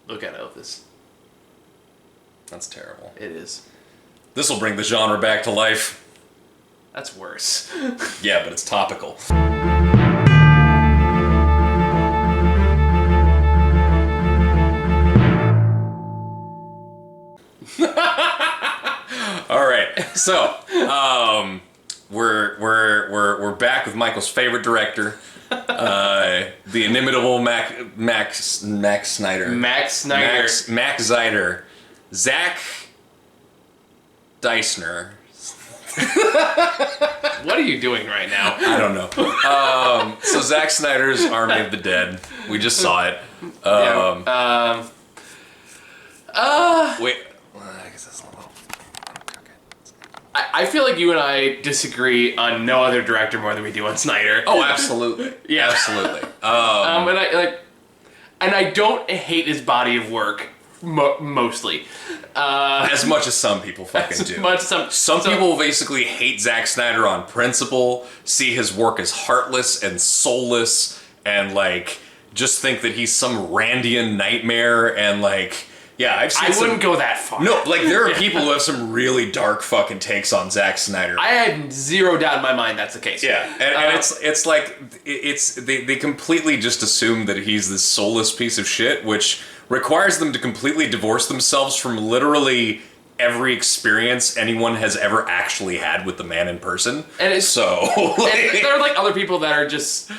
Look at Elvis. That's terrible. It is. This will bring the genre back to life. That's worse. Yeah, but it's topical. All right, so we're back with Michael's favorite director, the inimitable Max Snyder. Max Snyder. Zach Deissner. What are you doing right now? I don't know. So Zack Snyder's Army of the Dead. We just saw it. Wait. I guess that's a little. I feel like you and I disagree on no other director more than we do on Snyder. Oh, absolutely. Yeah. Absolutely. And I don't hate his body of work mostly. As much as some people fucking do. Some people basically hate Zack Snyder on principle, see his work as heartless and soulless, and like just think that he's some Randian nightmare, and like, yeah, I wouldn't go that far. No, like there are people who have some really dark fucking takes on Zack Snyder. I had zero doubt in my mind that's the case. Yeah, and it's like they completely just assume that he's this soulless piece of shit, which requires them to completely divorce themselves from literally every experience anyone has ever actually had with the man in person. And it's so and there are like other people that are just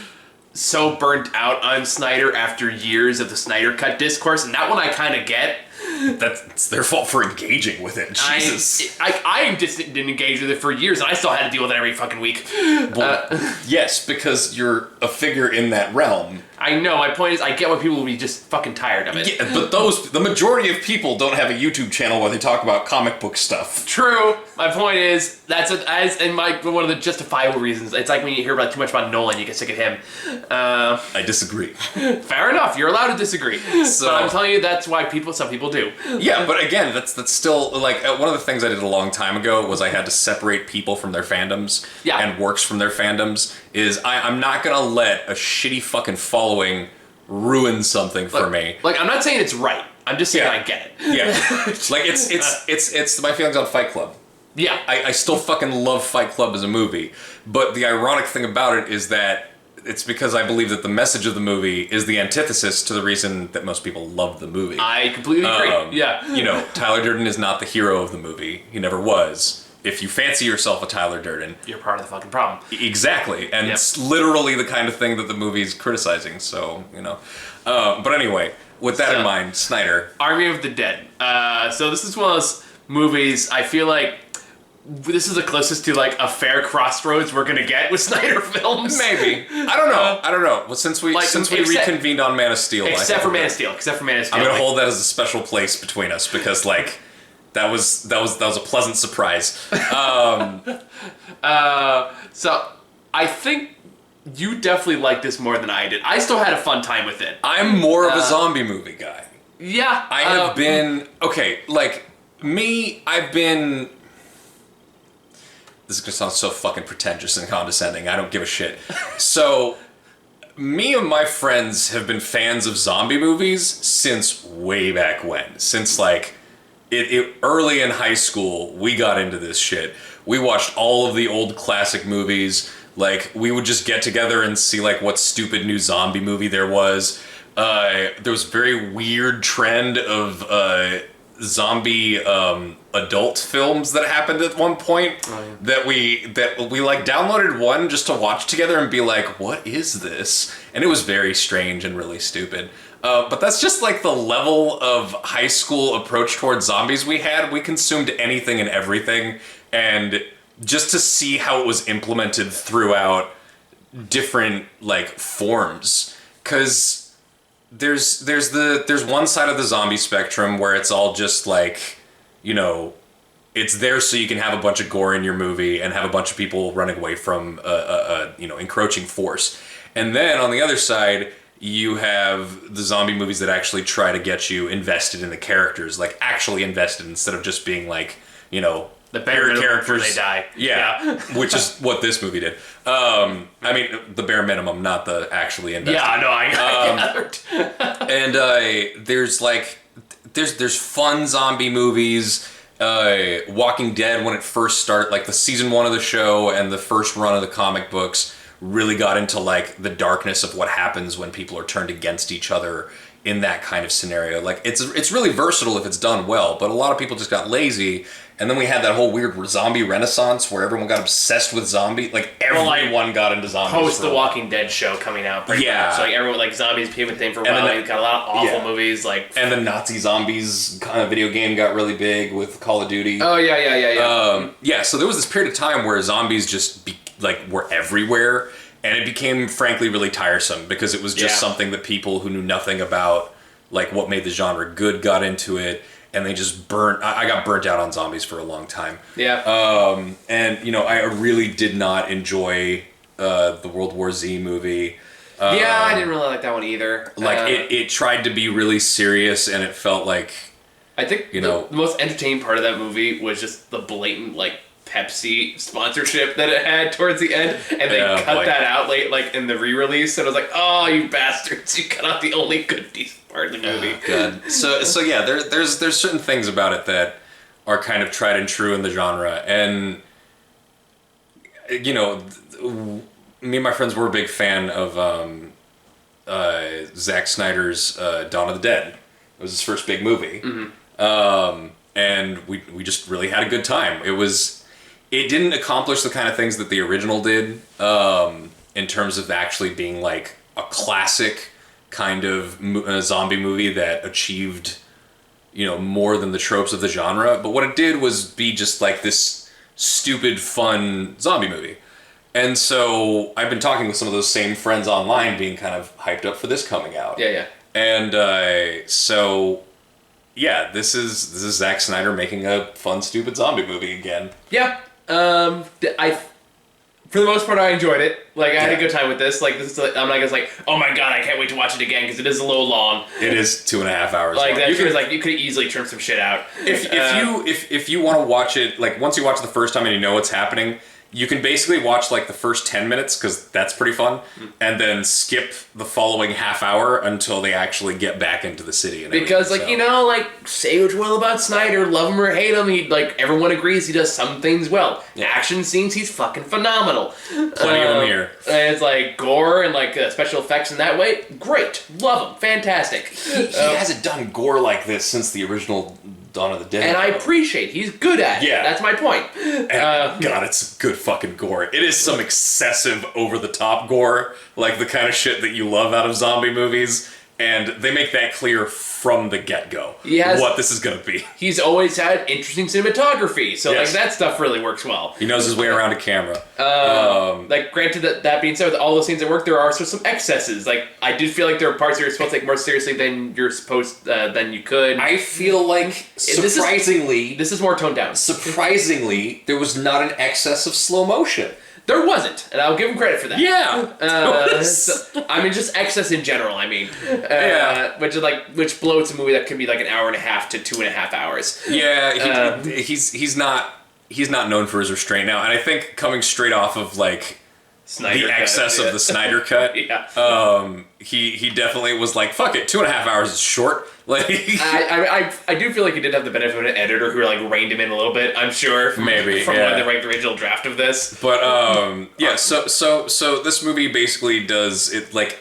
so burnt out on Snyder after years of the Snyder Cut discourse, and that one I kind of get. That's their fault for engaging with it. Jesus. I didn't engage with it for years, and I still had to deal with it every fucking week. Yes, because you're a figure in that realm. I know, my point is, I get why people will be just fucking tired of it. Yeah, but the majority of people don't have a YouTube channel where they talk about comic book stuff. True. My point is, one of the justifiable reasons. It's like when you hear about too much about Nolan, you get sick of him. I disagree. Fair enough, you're allowed to disagree. So, but I'm telling you, that's why some people do. Yeah, but again, that's still, like, one of the things I did a long time ago was I had to separate people from their fandoms and works from their fandoms, is I'm not gonna let a shitty fucking following ruin something for me. Like, I'm not saying it's right. I'm just saying I get it. Yeah. Like, it's my feelings on Fight Club. Yeah. I still fucking love Fight Club as a movie, but the ironic thing about it is that it's because I believe that the message of the movie is the antithesis to the reason that most people love the movie. I completely agree. Yeah. You know, Tyler Durden is not the hero of the movie. He never was. If you fancy yourself a Tyler Durden, you're part of the fucking problem. Exactly. And it's literally the kind of thing that the movie's criticizing, so, you know. But anyway, with that in mind, Snyder. Army of the Dead. So this is one of those movies, I feel like this is the closest to like a fair crossroads we're gonna get with Snyder films. Maybe. I don't know. Well, since we reconvened on Man of Steel, except for Man of Steel, I'm gonna hold that as a special place between us because like that was a pleasant surprise. So I think you definitely liked this more than I did. I still had a fun time with it. I'm more of a zombie movie guy. Yeah. I have been I've been. This is gonna sound so fucking pretentious and condescending. I don't give a shit. So, me and my friends have been fans of zombie movies since way back when. Since like, early in high school, we got into this shit. We watched all of the old classic movies. Like, we would just get together and see like what stupid new zombie movie there was. There was a very weird trend of zombie adult films that happened at one point that we like downloaded one just to watch together and be like, what is this? And it was very strange and really stupid. But that's just like the level of high school approach towards zombies we had. We consumed anything and everything, and just to see how it was implemented throughout different like forms, because there's one side of the zombie spectrum where it's all just like, you know, it's there so you can have a bunch of gore in your movie and have a bunch of people running away from a encroaching force. And then on the other side, you have the zombie movies that actually try to get you invested in the characters, like actually invested instead of just being like, you know, the bare characters they die. Yeah, which is what this movie did. I mean, the bare minimum, not the actually invested. Yeah, no, I gathered. And there's fun zombie movies. Walking Dead, when it first started, like the season 1 of the show and the first run of the comic books, really got into like the darkness of what happens when people are turned against each other in that kind of scenario. Like it's really versatile if it's done well, but a lot of people just got lazy. And then we had that whole weird zombie renaissance where everyone got obsessed with zombie. Like everyone got into zombies. Post the Walking Dead show coming out. Much. So like everyone, like zombies became a thing for a while. We got a lot of awful movies. Like, and the Nazi zombies kind of video game got really big with Call of Duty. Oh yeah. So there was this period of time where zombies just were everywhere. And it became, frankly, really tiresome because it was just something that people who knew nothing about like what made the genre good got into it. And they just I got burnt out on zombies for a long time. Yeah. And, you know, I really did not enjoy the World War Z movie. I didn't really like that one either. Like, it tried to be really serious, and it felt like... I think the most entertaining part of that movie was just the blatant, like, Pepsi sponsorship that it had towards the end, and they cut that out late, like, in the re-release, and I was like, oh, you bastards, you cut out the only good, decent part of the movie. Oh, God. So yeah, there's certain things about it that are kind of tried and true in the genre, and, you know, me and my friends were a big fan of Zack Snyder's Dawn of the Dead. It was his first big movie. Mm-hmm. And we just really had a good time. It didn't accomplish the kind of things that the original did, in terms of actually being like a classic kind of zombie movie that achieved, you know, more than the tropes of the genre. But what it did was be just like this stupid, fun zombie movie. And so I've been talking with some of those same friends online, being kind of hyped up for this coming out. Yeah. And so... yeah, this is Zack Snyder making a fun, stupid zombie movie again. Yeah, for the most part, I enjoyed it. Like, I had a good time with this. Like, this is, I'm not just like, oh my god, I can't wait to watch it again because it is a little long. It is 2.5 hours. Like long. You could easily trim some shit out. If you want to watch it, like once you watch it the first time and you know what's happening, you can basically watch like the first 10 minutes because that's pretty fun, and then skip the following half hour until they actually get back into the city. And because, like, you know, like, say what you will about Snyder, love him or hate him, everyone agrees he does some things well. Yeah. Action scenes, he's fucking phenomenal. Plenty of them here. And it's like gore and like special effects in that way, great, love him, fantastic. He hasn't done gore like this since the original Dawn of the Dead. And I appreciate he's good at it. Yeah. That's my point. God, it's good fucking gore. It is some excessive, over-the-top gore, like the kind of shit that you love out of zombie movies, and they make that clear from the get-go what this is going to be. He's always had interesting cinematography, so like that stuff really works well. He knows his way around a camera. Like, granted, that being said, with all those scenes at work, there are some excesses. Like, I do feel like there are parts that you're supposed to take more seriously than than you could. I feel like, surprisingly... This is more toned down. Surprisingly, there was not an excess of slow motion. There wasn't, and I'll give him credit for that. Yeah. I mean, just excess in general. I mean, which bloats a movie that could be like an hour and a half to 2.5 hours. Yeah, he's not known for his restraint now, and I think coming straight off of like the excess of the Snyder cut, he definitely was like, fuck it, 2.5 hours is short. Like, I do feel like he did have the benefit of an editor who like reined him in a little bit. I'm sure from when they wrote the original draft of this. But so this movie basically does it like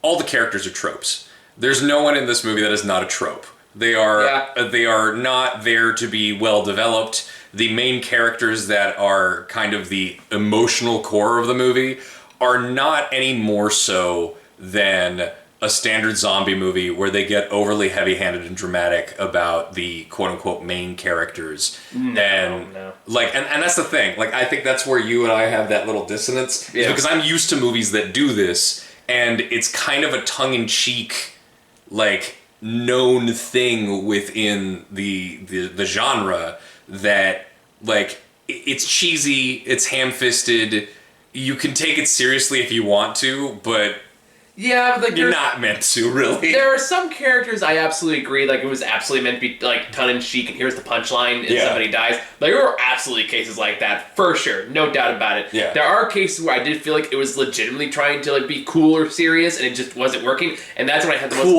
all the characters are tropes. There's no one in this movie that is not a trope. They are not there to be well developed. The main characters that are kind of the emotional core of the movie are not any more so than a standard zombie movie where they get overly heavy-handed and dramatic about the quote-unquote main characters. No. Like, and that's the thing. Like, I think that's where you and I have that little dissonance. Yeah. Because I'm used to movies that do this, and it's kind of a tongue-in-cheek, like, known thing within the genre that, like, it's cheesy, it's ham-fisted, you can take it seriously if you want to, but Yeah, like you're not meant to, really. There are some characters I absolutely agree, like it was absolutely meant to be like tongue-in-cheek and here's the punchline and somebody dies. Like there were absolutely cases like that, for sure, no doubt about it. Yeah. There are cases where I did feel like it was legitimately trying to like be cool or serious and it just wasn't working, and that's when I had the most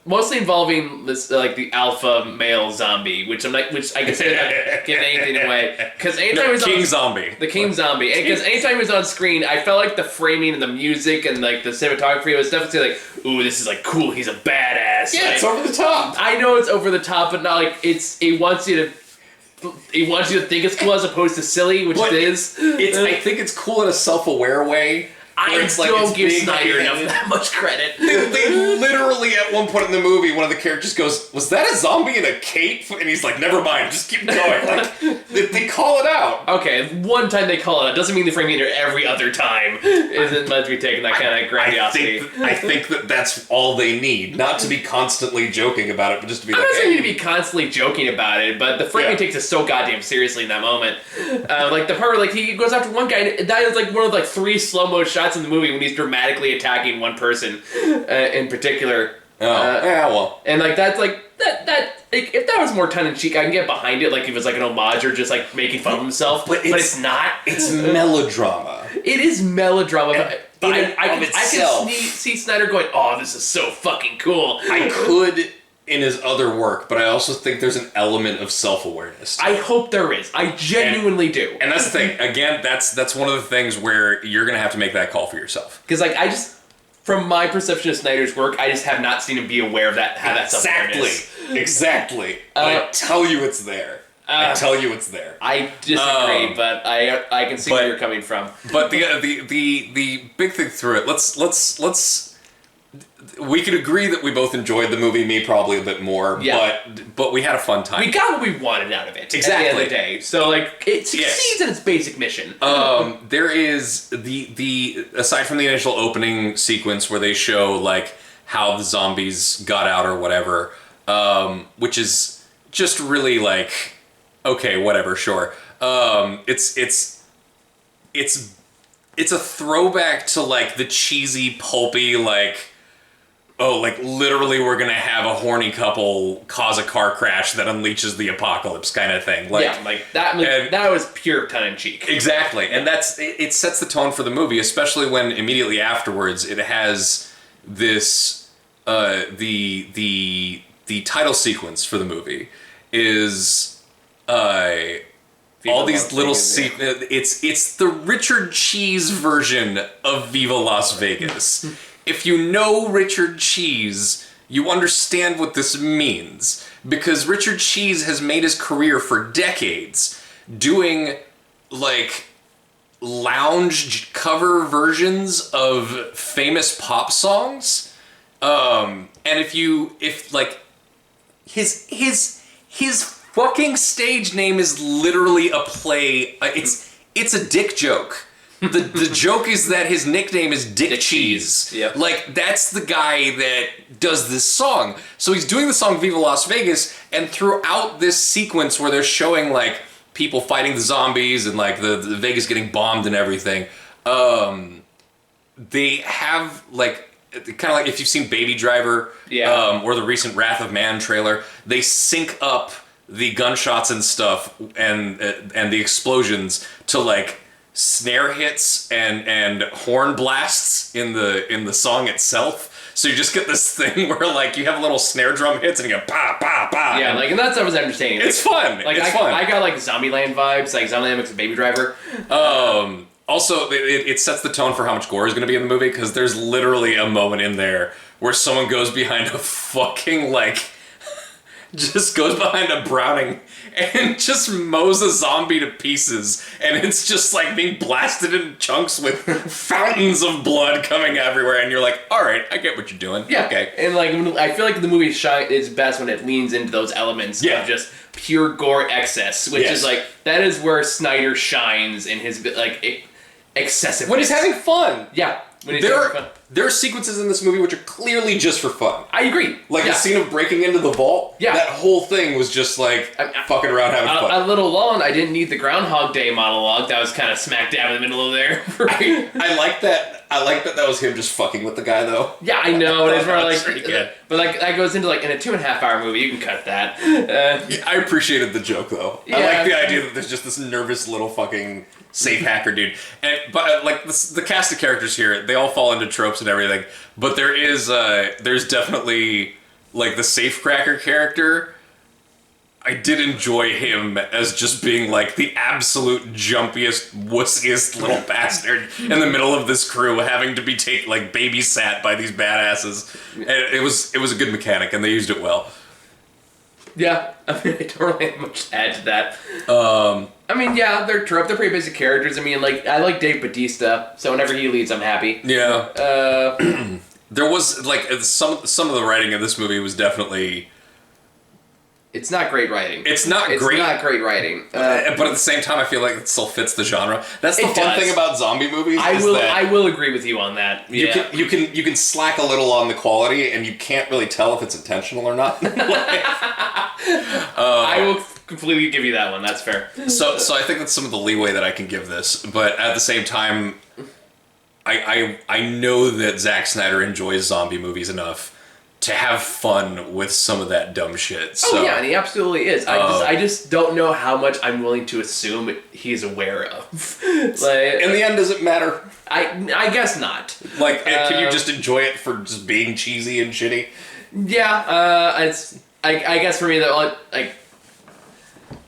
mostly involving this like the alpha male zombie, which I consider not giving anything away, because anytime he was King on Zombie, the King Zombie, because anytime he was on screen, I felt like the framing and the music and like the cinematography was definitely like, ooh, this is like cool. He's a badass. Yeah, like, it's over the top. I know it's over the top, but not like it wants you to think it's cool as opposed to silly, which it is. I think it's cool in a self-aware way. I don't give Snyder enough that much credit. They literally, at one point in the movie, one of the characters goes, "Was that a zombie in a cape?" And he's like, "Never mind, just keep going." Like, they call it out. Okay, one time they call it out doesn't mean the framing it every other time isn't meant to be taken that kind of grandiosity. I think that's all they need, not to be constantly joking about it, but just to be I'm like, not saying to be constantly joking about it, but the framing takes it so goddamn seriously in that moment. Like the part where like he goes after one guy, and that is like one of like 3 slow-mo shots in the movie when he's dramatically attacking one person in particular. Well. And like that's like that like, if that was more tongue-in-cheek, I can get behind it, like if it was like an homage or just like making fun of himself, but it's not. It's melodrama. It is melodrama, but I can itself, see Snyder going, "Oh, this is so fucking cool." I could in his other work, but I also think there's an element of self-awareness. I hope there is. I genuinely do. And that's the thing. Again, that's one of the things where you're going to have to make that call for yourself. Because like I just, from my perception of Snyder's work, I just have not seen him be aware of that. Have that self-awareness. Exactly. I tell you it's there. I I disagree, but I can see where you're coming from. But the big thing through it. Let's. We could agree that we both enjoyed the movie, me probably a bit more, but we had a fun time. We got what we wanted out of it, exactly. At the end of the day. So, like, it succeeds in its basic mission. There is, the aside from the initial opening sequence where they show, like, how the zombies got out or whatever, which is just really, like, okay, whatever, sure. It's a throwback to, like, the cheesy, pulpy, like, oh, like, literally we're gonna have a horny couple cause a car crash that unleashes the apocalypse kind of thing. Like, yeah, like, that was pure tongue-in-cheek. Exactly, and it sets the tone for the movie, especially when immediately afterwards it has this, the title sequence for the movie is, all these little it's the Richard Cheese version of Viva Las Vegas. If you know Richard Cheese, you understand what this means. Because Richard Cheese has made his career for decades doing, like, lounge cover versions of famous pop songs. And if like, his fucking stage name is literally a play. It's a dick joke. The joke is that his nickname is Dick Cheese. Yep. Like, that's the guy that does this song. So he's doing the song Viva Las Vegas, and throughout this sequence where they're showing, like, people fighting the zombies and, like, the Vegas getting bombed and everything, they have, like, kind of like if you've seen Baby Driver, or the recent Wrath of Man trailer, they sync up the gunshots and stuff and the explosions to, like, snare hits and horn blasts in the song itself. So you just get this thing where, like, you have little snare drum hits and you go pa pa pa. Yeah, like, and that's what was entertaining. It's fun. Like, it's fun. I got like Zombieland vibes, like Zombieland mixed with Baby Driver. Also, it sets the tone for how much gore is going to be in the movie, because there's literally a moment in there where someone goes behind a fucking, like, just goes behind a Browning and just mows a zombie to pieces, and it's just like being blasted in chunks with fountains of blood coming everywhere, and you're like, all right, I get what you're doing. Yeah, okay. And like, I feel like the movie is best when it leans into those elements of just pure gore excess, which is like, that is where Snyder shines in his, like, excessive. When he's having fun. Yeah. There are sequences in this movie which are clearly just for fun. I agree. Like the scene of breaking into the vault. Yeah. That whole thing was just like fucking around having fun. A little long. I didn't need the Groundhog Day monologue. That was kind of smack dab in the middle of there. I like that. I like that was him just fucking with the guy though. Yeah, I know. It's more like pretty good. But like that goes into like in a 2.5 hour movie, you can cut that. I appreciated the joke though. Yeah. I like the idea that there's just this nervous little fucking safe hacker dude. But like the cast of characters here, they all fall into tropes and everything. But there's definitely like the safecracker character. I did enjoy him as just being like the absolute jumpiest, wussiest little bastard in the middle of this crew, having to be babysat by these badasses. And it was a good mechanic, and they used it well. Yeah, I mean, I don't really have much to add to that. I mean, yeah, they're pretty basic characters. I mean, like, I like Dave Bautista, so whenever he leads, I'm happy. Yeah. There was, like, some of the writing of this movie was definitely... It's not great writing. It's not great writing. But at the same time, I feel like it still fits the genre. That's the fun thing about zombie movies. I will agree with you on that. Yeah. You can slack a little on the quality, and you can't really tell if it's intentional or not. I will completely give you that one. That's fair. So I think that's some of the leeway that I can give this. But at the same time, I know that Zack Snyder enjoys zombie movies enough to have fun with some of that dumb shit. So, yeah, and he absolutely is. I just don't know how much I'm willing to assume he's aware of. Like, in the end, does it matter? I guess not. Like, can you just enjoy it for just being cheesy and shitty? Yeah, I guess for me, that like,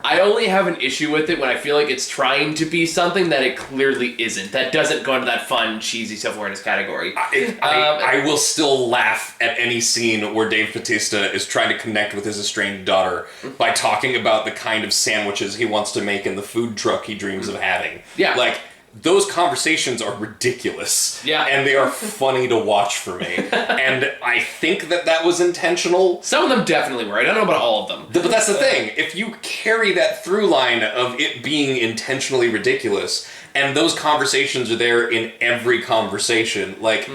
I only have an issue with it when I feel like it's trying to be something that it clearly isn't. That doesn't go into that fun, cheesy self-awareness category. I will still laugh at any scene where Dave Bautista is trying to connect with his estranged daughter by talking about the kind of sandwiches he wants to make in the food truck he dreams of having. Yeah. Like, those conversations are ridiculous. Yeah. And they are funny to watch for me. And I think that was intentional. Some of them definitely were. I don't know about all of them. But that's the thing. If you carry that through line of it being intentionally ridiculous, and those conversations are there in every conversation, like...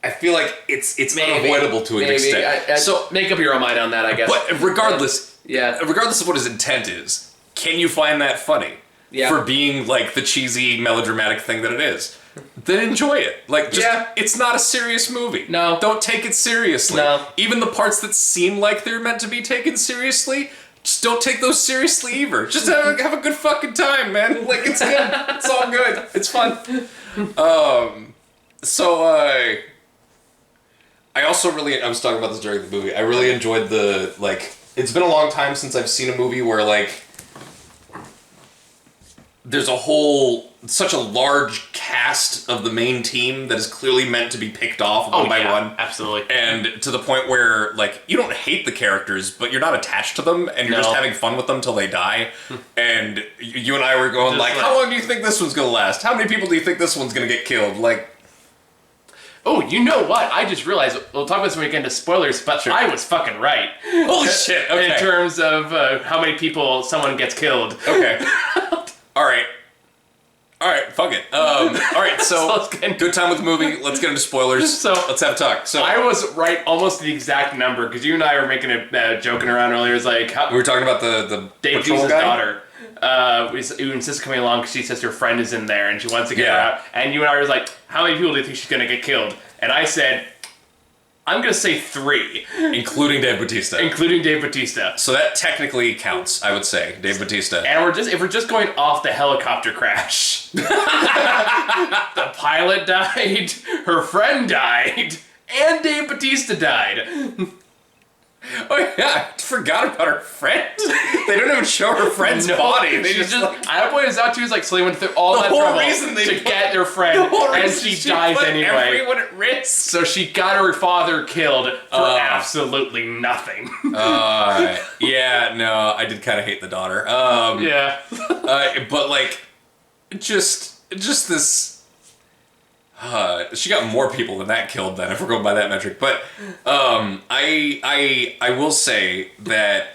I feel like it's unavoidable to an extent. So make up your own mind on that, I guess. But regardless of what his intent is, can you find that funny? Yeah. For being like the cheesy melodramatic thing that it is, then enjoy it. Like, it's not a serious movie. No, don't take it seriously. No, even the parts that seem like they're meant to be taken seriously, just don't take those seriously either. Just have a good fucking time, man. Like, it's good. It's all good. It's fun. I also I was talking about this during the movie. I really enjoyed it's been a long time since I've seen a movie where there's such a large cast of the main team that is clearly meant to be picked off one by one. Absolutely. And to the point where, you don't hate the characters, but you're not attached to them, and you're just having fun with them till they die. And you and I were going, how long do you think this one's going to last? How many people do you think this one's going to get killed? Oh, you know what? I just realized, we'll talk about this when we get into spoilers, but I was fucking right. Holy shit, okay. In terms of how many people someone gets killed. Okay. All right, fuck it. All right, so good time with the movie. Let's get into spoilers. So let's have a talk. So I was right almost the exact number, because you and I were making a joking around earlier. It's like we were talking about the Dave patrol guy? Daughter. Who insists coming along because she says her friend is in there and she wants to get her out. And you and I were like, how many people do you think she's going to get killed? And I said, I'm going to say 3. Including Dave Bautista. So that technically counts, I would say, Dave Bautista. And if we're just going off the helicopter crash. The pilot died, her friend died, and Dave Bautista died. Oh yeah, I forgot about her friend. They don't even show her friend's body. They just I pointed out to you, so they went through all that trouble to get their friend, and she dies anyway. Everyone at risk. So she got her father killed for absolutely nothing. Yeah, no, I did kind of hate the daughter. But just this. She got more people than that killed then, if we're going by that metric. But I will say that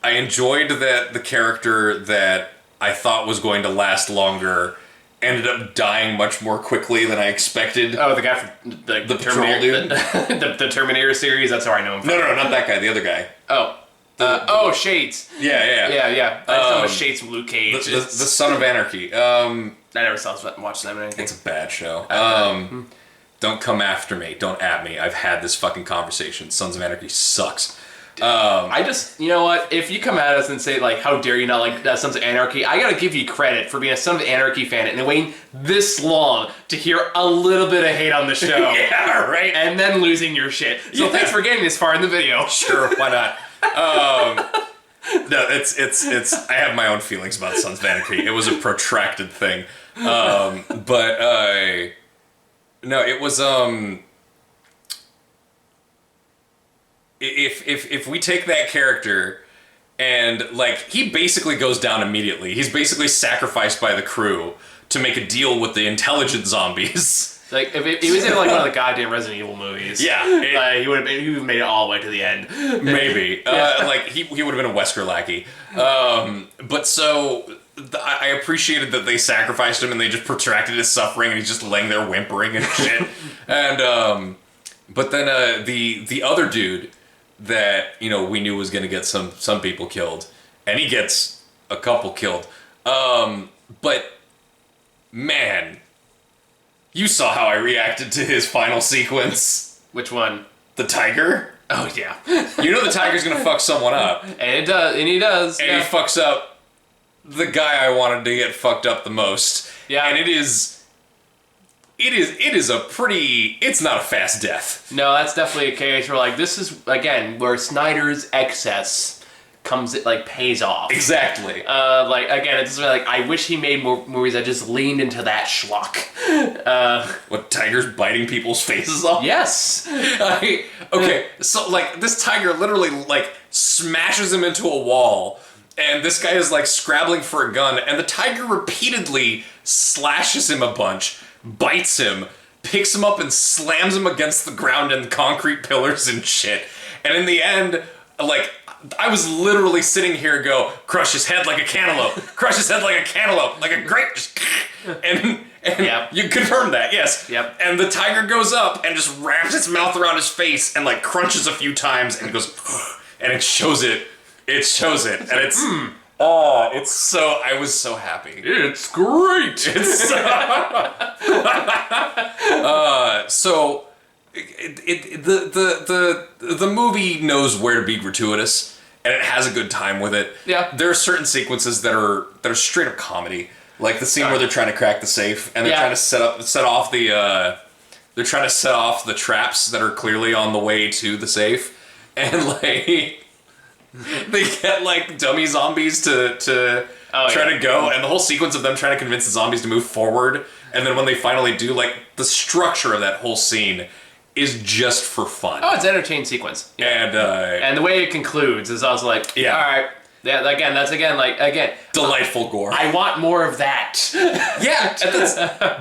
I enjoyed that the character that I thought was going to last longer ended up dying much more quickly than I expected. Oh, the guy from the Terminator, dude? the Terminator series. That's how I know him from. No, not that guy. The other guy. Oh, Shades. Yeah. I saw Shades from Luke Cage. The Son of Anarchy. I never watched them or anything. It's a bad show. Don't come after me. Don't at me. I've had this fucking conversation. Sons of Anarchy sucks. I just, you know what? If you come at us and say, like, how dare you not like Sons of Anarchy, I gotta give you credit for being a Son of Anarchy fan and waiting this long to hear a little bit of hate on the show. Yeah, right. And then losing your shit. So thanks for getting this far in the video. Sure, why not? No, it's. I have my own feelings about Sons of Anarchy. It was a protracted thing, but no, it was If we take that character and, like, he basically goes down immediately. He's basically sacrificed by the crew to make a deal with the intelligent zombies. Like, if he was in, like, one of the goddamn Resident Evil movies. Yeah. He would have made it all the way to the end. Maybe. Like, he would have been a Wesker lackey. But so, I appreciated that they sacrificed him and they just protracted his suffering and he's just laying there whimpering and shit. And, but then, the other dude that, you know, we knew was going to get some people killed, and he gets a couple killed. But, man, you saw how I reacted to his final sequence. Which one? The tiger. Oh, yeah. You know the tiger's going to fuck someone up. And he does. And he fucks up the guy I wanted to get fucked up the most. Yeah. And it is a pretty, it's not a fast death. No, that's definitely a case where, like, this is, again, where Snyder's excess pays off. Exactly. Like, again, it's just like, I wish he made more movies that just leaned into that schlock. What, tigers biting people's faces off? Yes. Okay, so, like, this tiger literally, like, smashes him into a wall, and this guy is, like, scrabbling for a gun, and the tiger repeatedly slashes him a bunch, bites him, picks him up and slams him against the ground and concrete pillars and shit. And in the end, like, I was literally sitting here go, crush his head like a cantaloupe, crush his head like a cantaloupe, like a grape, and yep. You confirmed that, yes. Yep. And the tiger goes up and just wraps its mouth around his face and, like, crunches a few times and goes, and it shows it, and it's, oh, it's so, I was so happy. It's great. It's so the movie knows where to be gratuitous, and it has a good time with it. Yeah. There are certain sequences that are straight up comedy, like the scene where they're trying to crack the safe and they're trying to set off the traps that are clearly on the way to the safe, and, like, they get, like, dummy zombies to try to go, and the whole sequence of them trying to convince the zombies to move forward, and then when they finally do, like, the structure of that whole scene is just for fun. Oh, it's an entertaining sequence. Yeah. And the way it concludes is also like, all right, yeah, again, delightful gore. I want more of that. Yeah,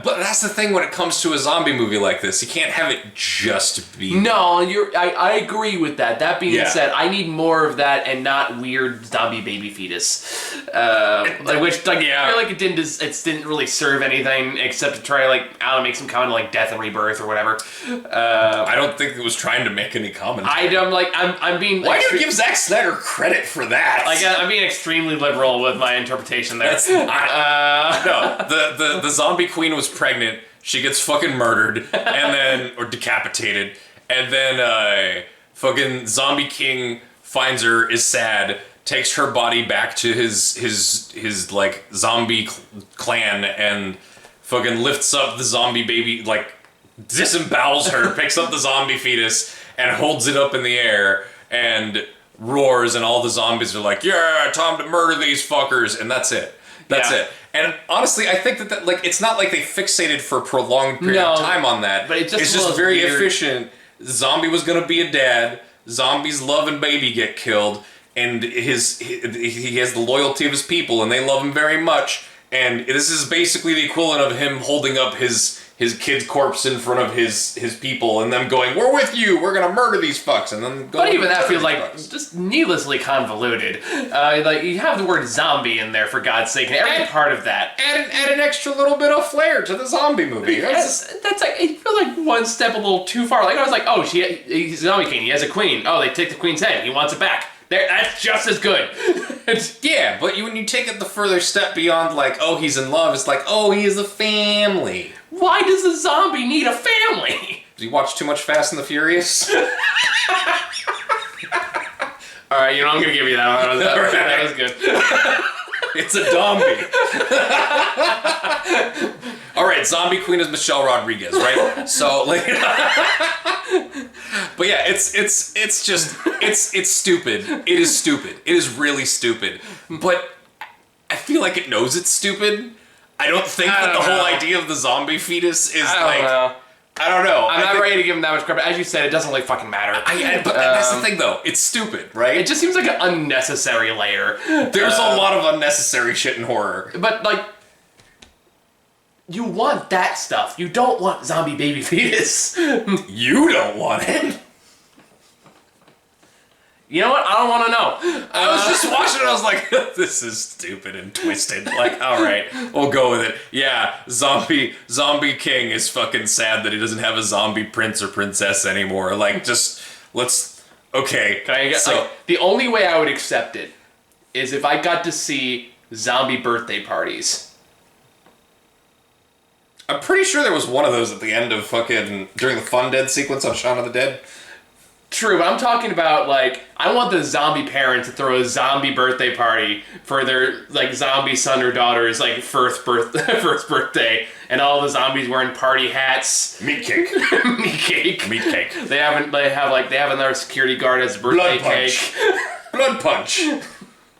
but that's the thing when it comes to a zombie movie like this. You can't have it just be... No, I agree with that. That being said, I need more of that and not weird zombie baby fetus. I feel like it didn't really serve anything except to try to, like, I don't know, make some comment like death and rebirth or whatever. I don't think it was trying to make any comment. I'm being... Why do you give Zack Snyder credit for that? Like, I'm being extremely liberal with my interpretation there. No, the zombie queen was pregnant. She gets fucking murdered or decapitated, and then fucking zombie king finds her, is sad, takes her body back to his like zombie clan, and fucking lifts up the zombie baby, like disembowels her, picks up the zombie fetus and holds it up in the air and roars, and all the zombies are like, yeah, time to murder these fuckers, and that's it. That's it. And honestly, I think that like, it's not like they fixated for a prolonged period of time on that. But it's just very efficient. Zombie was gonna be a dad. Zombie's love and baby get killed, and he has the loyalty of his people, and they love him very much. And this is basically the equivalent of him holding up his his kid's corpse in front of his people, and them going, "We're with you. We're gonna murder these fucks," and then but even that feels like just needlessly convoluted. Like you have the word zombie in there for God's sake, and every part of that. Add an extra little bit of flair to the zombie movie. That's like it feels like one step a little too far. Like I was like, oh, he's a zombie king. He has a queen. Oh, they take the queen's head. He wants it back. That's just as good. Yeah, but when you take it the further step beyond, like, oh, he's in love, it's like, oh, he has a family. Why does a zombie need a family? Did you watch too much Fast and the Furious? All right, I'm gonna give you that one. That was good. It's a zombie. All right, zombie queen is Michelle Rodriguez, right? So, like, but yeah, it's stupid. It is stupid. It is really stupid. But I feel like it knows it's stupid. I don't think that the whole idea of the zombie fetus is I don't know. I'm not ready to give him that much credit. As you said, it doesn't really fucking matter. But that's the thing, though. It's stupid, right? It just seems like an unnecessary layer. There's a lot of unnecessary shit in horror. But, like, you want that stuff. You don't want zombie baby fetus. You don't want it. You know what? I don't want to know. I was just watching it, I was like, this is stupid and twisted. Like, alright, we'll go with it. Yeah, zombie king is fucking sad that he doesn't have a zombie prince or princess anymore. Like, just, okay. Can I get, so, the only way I would accept it is if I got to see zombie birthday parties. I'm pretty sure there was one of those at the end of during the Fun Dead sequence on Shaun of the Dead. True, but I'm talking about, like, I want the zombie parents to throw a zombie birthday party for their, like, zombie son or daughter's, like, first birthday, and all the zombies wearing party hats. Meat cake. Meat cake. Meat cake. They have another security guard as a birthday cake. Blood punch.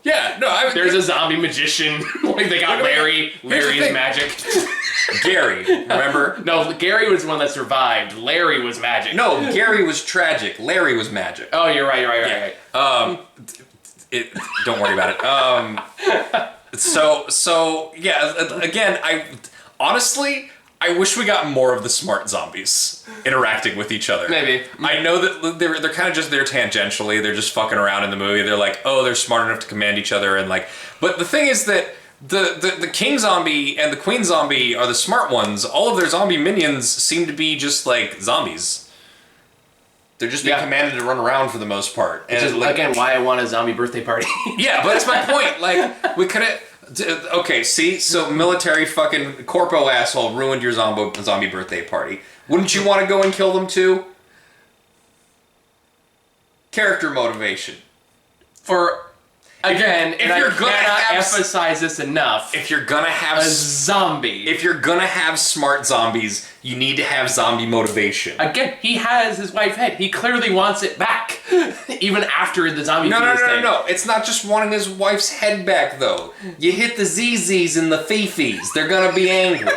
Yeah, no, there's a zombie magician. Like, they got Larry. Larry is magic. Gary, remember? No, Gary was the one that survived. Larry was magic. No, Gary was tragic. Larry was magic. Oh, you're right. Don't worry about it. So yeah, again, honestly, I wish we got more of the smart zombies interacting with each other. Maybe. I know that they're kind of just there tangentially. They're just fucking around in the movie. They're like, oh, they're smart enough to command each other, and like. But the thing is that the king zombie and the queen zombie are the smart ones. All of their zombie minions seem to be just like zombies. They're just being commanded to run around for the most part. Which is again why I want a zombie birthday party. Yeah, but that's my point. Like we could have. Okay, see? So military fucking corpo asshole ruined your zombie birthday party. Wouldn't you want to go and kill them too? Character motivation. Again, if you're gonna emphasize this enough. If you're gonna have a zombie. If you're gonna have smart zombies, you need to have zombie motivation. Again, he has his wife's head. He clearly wants it back. Even after the zombie thing. No. It's not just wanting his wife's head back, though. You hit the ZZs and the Fifis. They're gonna be angry.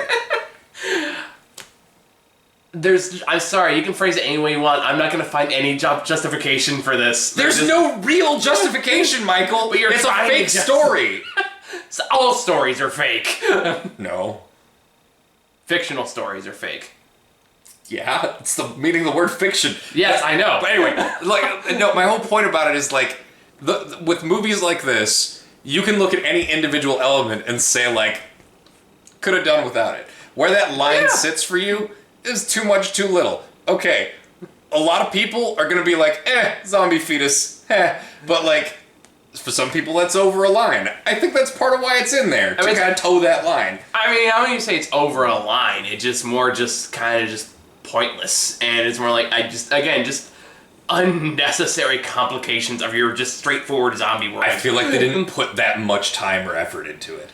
I'm sorry, you can phrase it any way you want. I'm not going to find any justification for this. There's no real justification, Michael. But it's a fake story. All stories are fake. No. Fictional stories are fake. Yeah, it's the meaning of the word fiction. Yes, I know. But anyway, my whole point about it is like, with movies like this, you can look at any individual element and say like, could have done without it. Where that line sits for you is too much, too little. Okay, a lot of people are gonna be like, zombie fetus, but like, for some people that's over a line. I think that's part of why it's in there, to kind of toe that line. I mean, I wouldn't say it's over a line, it's just more kind of pointless, and it's more like, just unnecessary complications of your just straightforward zombie world. I feel like they didn't put that much time or effort into it.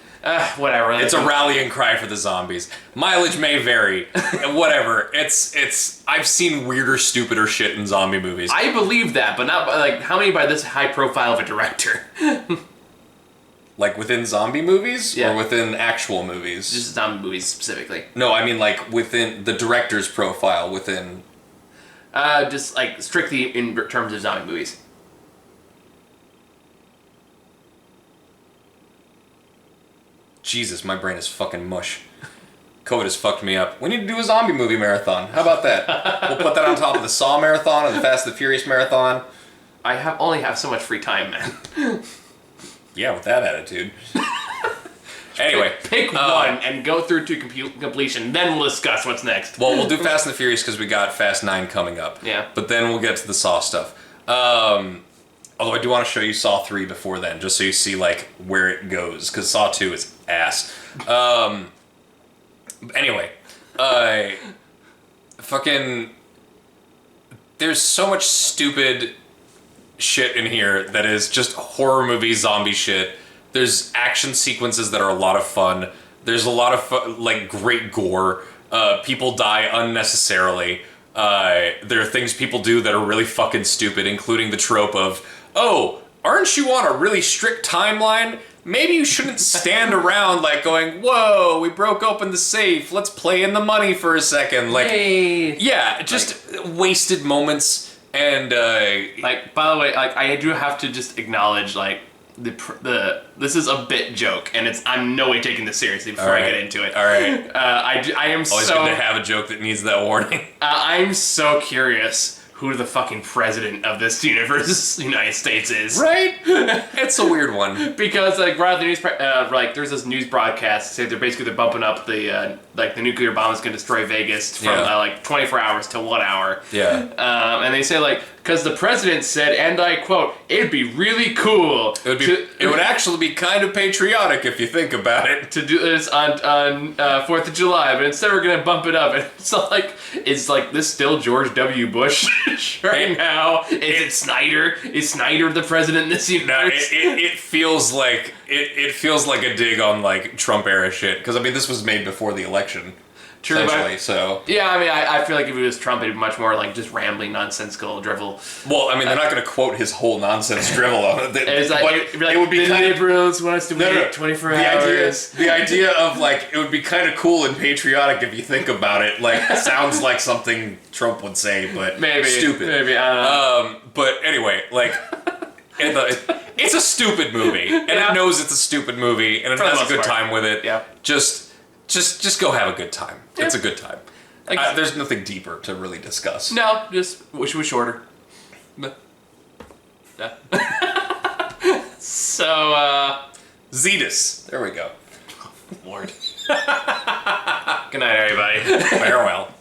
Whatever. It's a rallying cry for the zombies. Mileage may vary. Whatever. I've seen weirder, stupider shit in zombie movies. I believe that, but not like how many by this high profile of a director? Like within zombie movies or within actual movies? Just zombie movies specifically. No, I mean like within the director's profile within. Just like strictly in terms of zombie movies. Jesus, my brain is fucking mush. COVID has fucked me up. We need to do a zombie movie marathon. How about that? We'll put that on top of the Saw marathon and the Fast and the Furious marathon. I only have so much free time, man. Yeah, with that attitude. Anyway. Pick one and go through to completion, then we'll discuss what's next. Well, we'll do Fast and the Furious because we got Fast 9 coming up. Yeah. But then we'll get to the Saw stuff. Although I do want to show you Saw 3 before then, just so you see, like, where it goes, because Saw 2 is ass. Anyway, fucking, there's so much stupid shit in here that is just horror movie zombie shit. There's action sequences that are a lot of fun. There's a lot of, like, great gore. People die unnecessarily. There are things people do that are really fucking stupid, including the trope of, oh, aren't you on a really strict timeline? Maybe you shouldn't stand around like going, whoa, we broke open the safe, let's play in the money for a second. Like, Yay. Yeah, just like, wasted moments. And like, by the way, like, I do have to just acknowledge, like, this is a bit joke, and I'm no way taking this seriously before I get into it. All right. I am always good to have a joke that needs that warning. I'm so curious who the fucking president of this universe, United States, is. Right? It's a weird one. Because, like, right after the news, there's this news broadcast, say they're bumping up the, the nuclear bomb is going to destroy Vegas from, 24 hours to 1 hour. Yeah. And they say, like, because the president said, and I quote, it'd be really cool. It would actually be kind of patriotic if you think about it. To do this on 4th of July, but instead we're going to bump it up. And it's like this still George W. Bush right now? Is it Snyder? Is Snyder the president in this universe? It feels like a dig on, like, Trump era shit. Because, I mean, this was made before the election. True, essentially, so... Yeah, I mean, I feel like if it was Trump, it'd be much more like just rambling, nonsensical drivel. Well, I mean, they're not going to quote his whole nonsense drivel on it. It would be the liberals want us to wait 24 hours. The idea of, like, it would be kind of cool and patriotic if you think about it. Like, sounds like something Trump would say, but maybe stupid. Maybe, I don't know. But anyway, like... it's a stupid movie, and it knows it's a stupid movie, and it has a good time with it. Yeah. Just go have a good time. Yeah. It's a good time. Like, there's nothing deeper to really discuss. No, just wish it was shorter. Yeah. So, Zetus. There we go. Lord. Good night, everybody. Farewell.